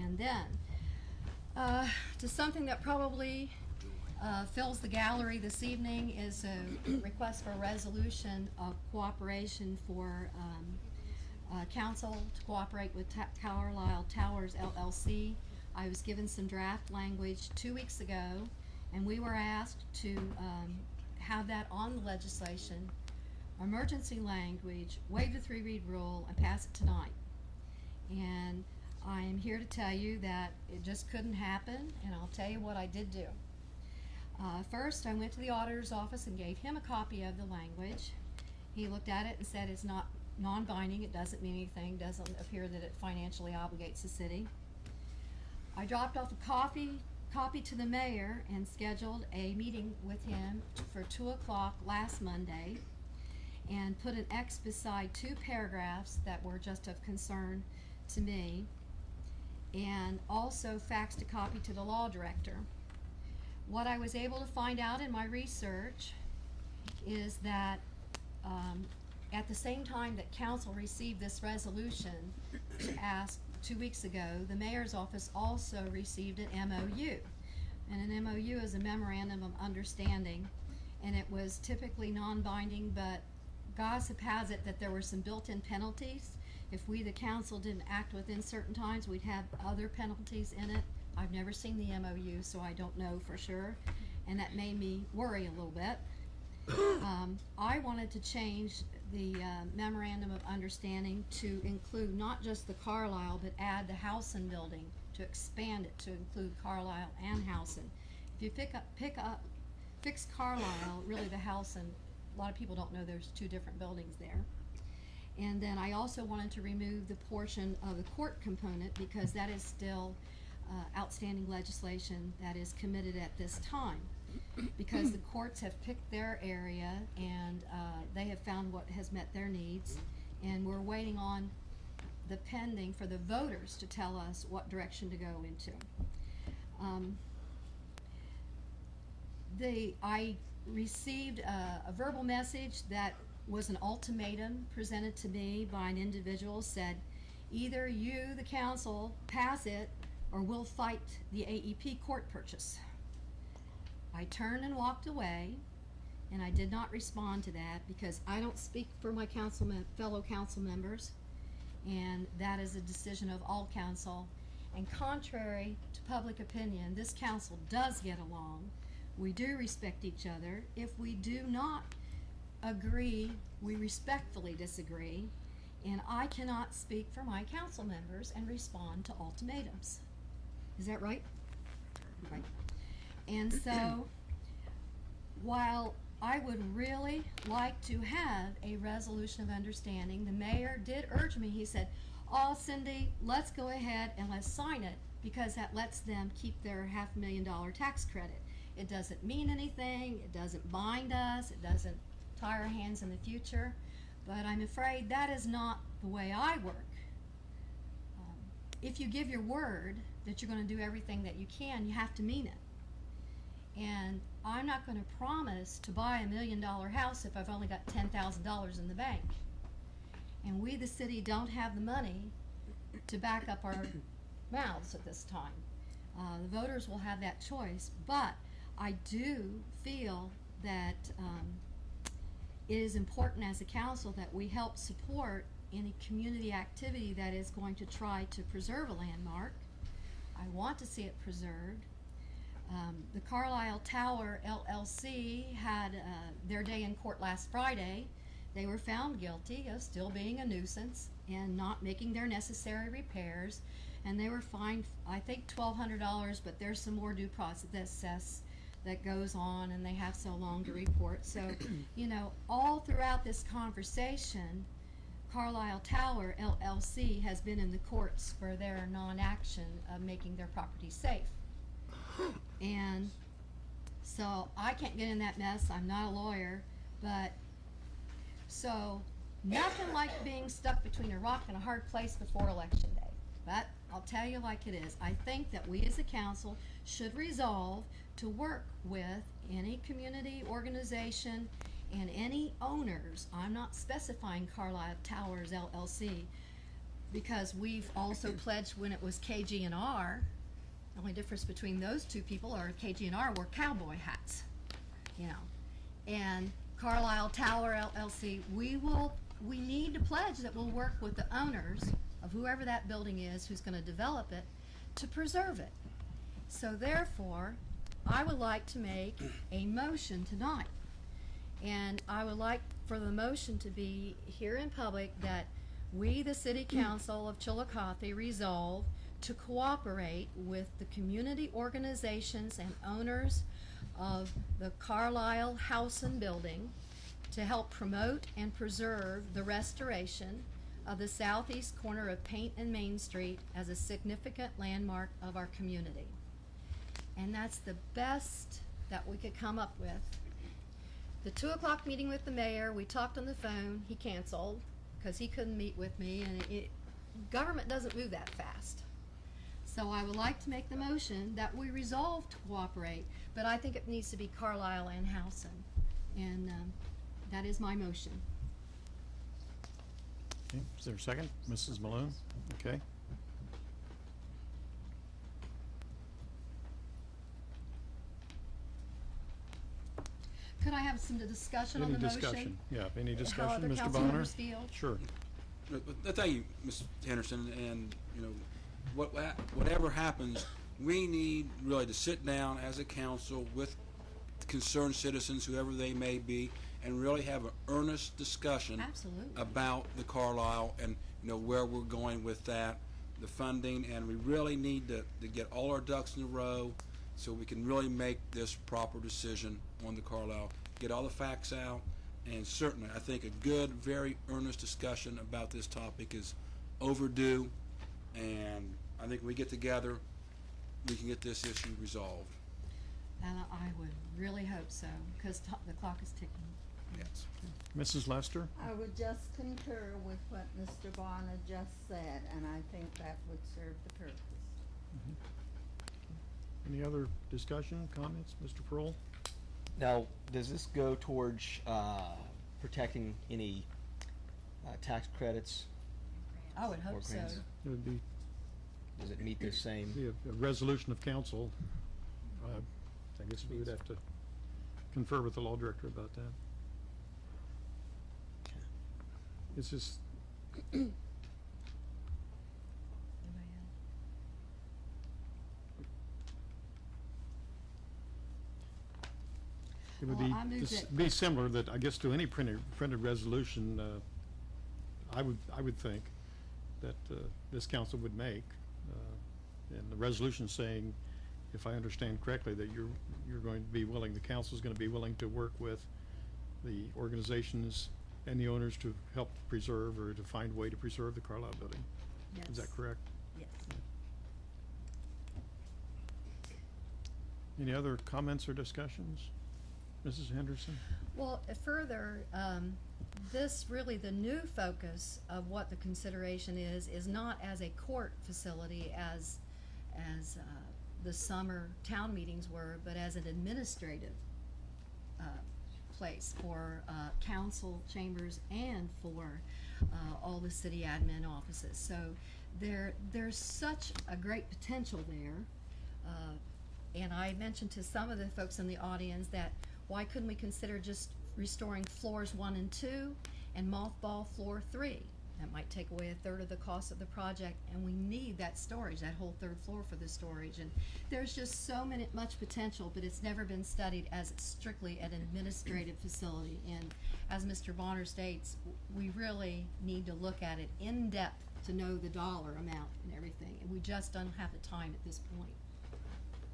And then, to something that probably fills the gallery this evening is a request for a resolution of cooperation for council to cooperate with Carlisle Towers LLC. I was given some draft language 2 weeks ago, and we were asked to have that on the legislation, emergency language, waive the 3-read rule, and pass it tonight. And I am here to tell you that it just couldn't happen, and I'll tell you what I did do. First, I went to the auditor's office and gave him a copy of the language. He looked at it and said it's not non-binding, it doesn't mean anything, doesn't appear that it financially obligates the city. I dropped off a copy to the mayor and scheduled a meeting with him for 2 o'clock last Monday, and put an X beside 2 paragraphs that were just of concern to me, and also faxed a copy to the law director. What I was able to find out in my research is that at the same time that council received this resolution to ask 2 weeks ago, the mayor's office also received an MOU. And an MOU is a memorandum of understanding, and it was typically non-binding, but gossip has it that there were some built-in penalties. If we, the council, didn't act within certain times, we'd have other penalties in it. I've never seen the MOU, so I don't know for sure, and that made me worry a little bit. I wanted to change the memorandum of understanding to include not just the Carlisle, but add the Howson building, to expand it to include Carlisle and Howson. If you fix Carlisle, really the Howson, a lot of people don't know there's 2 different buildings there. And then I also wanted to remove the portion of the court component, because that is still outstanding legislation that is committed at this time, because the courts have picked their area and they have found what has met their needs, and we're waiting on the pending for the voters to tell us what direction to go into. I received a verbal message that was an ultimatum presented to me by an individual. Said, either you, the council, pass it, or we'll fight the AEP court purchase. I turned and walked away, and I did not respond to that because I don't speak for my fellow council members, and that is a decision of all council. And contrary to public opinion, this council does get along. We do respect each other. If we do not agree, we respectfully disagree, and I cannot speak for my council members and respond to ultimatums. Is that right? Right. And so, while I would really like to have a resolution of understanding, the mayor did urge me. He said, oh, Cindy, let's go ahead and let's sign it, because that lets them keep their $500,000 tax credit. It doesn't mean anything, it doesn't bind us, it doesn't tie our hands in the future, but I'm afraid that is not the way I work. If you give your word that you're going to do everything that you can, you have to mean it. And I'm not going to promise to buy $1 million house if I've only got $10,000 in the bank. And we, the city, don't have the money to back up our mouths at this time. The voters will have that choice, but I do feel that it is important as a council that we help support any community activity that is going to try to preserve a landmark. I want to see it preserved. The Carlisle Tower LLC had their day in court last Friday. They were found guilty of still being a nuisance and not making their necessary repairs, and they were fined, I think, $1,200, but there's some more due process that goes on, and they have so long to report. So, you know, all throughout this conversation, Carlisle Tower LLC has been in the courts for their non-action of making their property safe. And so I can't get in that mess. I'm not a lawyer, but so nothing like being stuck between a rock and a hard place before Election Day. But I'll tell you like it is. I think that we as a council should resolve to work with any community organization and any owners. I'm not specifying Carlisle Towers LLC, because we've also pledged when it was KG&R. The only difference between those two people are KG&R wore cowboy hats, you know. And Carlisle Tower LLC, we need to pledge that we'll work with the owners of whoever that building is who's going to develop it to preserve it. So therefore, I would like to make a motion tonight. And I would like for the motion to be here in public that we, the City Council of Chillicothe, resolve to cooperate with the community organizations and owners of the Carlisle House and Building to help promote and preserve the restoration of the southeast corner of Paint and Main Street as a significant landmark of our community. And that's the best that we could come up with. The 2 o'clock meeting with the mayor, we talked on the phone, he canceled because he couldn't meet with me, and government doesn't move that fast. So I would like to make the motion that we resolve to cooperate, but I think it needs to be Carlisle and Howson, and that is my motion. Okay, is there a second? Mrs. Malone? Okay. Could I have some discussion on the motion? Any discussion? Yeah, any discussion, How other Mr. council Bonner? members feel? Sure. Thank you, Ms. Henderson, and, you know, whatever happens, we need really to sit down as a council with concerned citizens, whoever they may be, and really have an earnest discussion Absolutely. about the Carlisle and, you know, where we're going with that, the funding, and we really need to get all our ducks in a row so we can really make this proper decision on the Carlisle, get all the facts out, and certainly I think a good, very earnest discussion about this topic is overdue, and I think when we get together, we can get this issue resolved. And I would really hope so, because the clock is ticking. Yes. Mrs. Lester? I would just concur with what Mr. Bonner just said, and I think that would serve the purpose. Any other discussion, comments? Mr. Pearl? Now, does this go towards protecting any tax credits I would or hope so. grants? It would be Does it meet the same? a resolution of council. I guess we would have to confer with the law director about that. It's just, it would Well, I moved it. be similar that, I guess, to any printed resolution, I would think that this council would make. And the resolution saying, if I understand correctly, that you're going to be willing, the council's going to be willing to work with the organizations and the owners to help preserve or to find a way to preserve the Carlisle building. Yes. Is that correct? Yes. Any other comments or discussions? Mrs. Henderson? Well, further, this really, the new focus of what the consideration is not as a court facility as the summer town meetings were, but as an administrative place for council chambers and for all the city admin offices. So there's such a great potential there. And I mentioned to some of the folks in the audience that why couldn't we consider just restoring floors 1 and 2 and mothball floor 3? That might take away a third of the cost of the project, and we need that storage, that whole third floor for the storage. And there's just so much potential, but it's never been studied as strictly an administrative facility. And as Mr. Bonner states, we really need to look at it in depth to know the dollar amount and everything, and we just don't have the time at this point.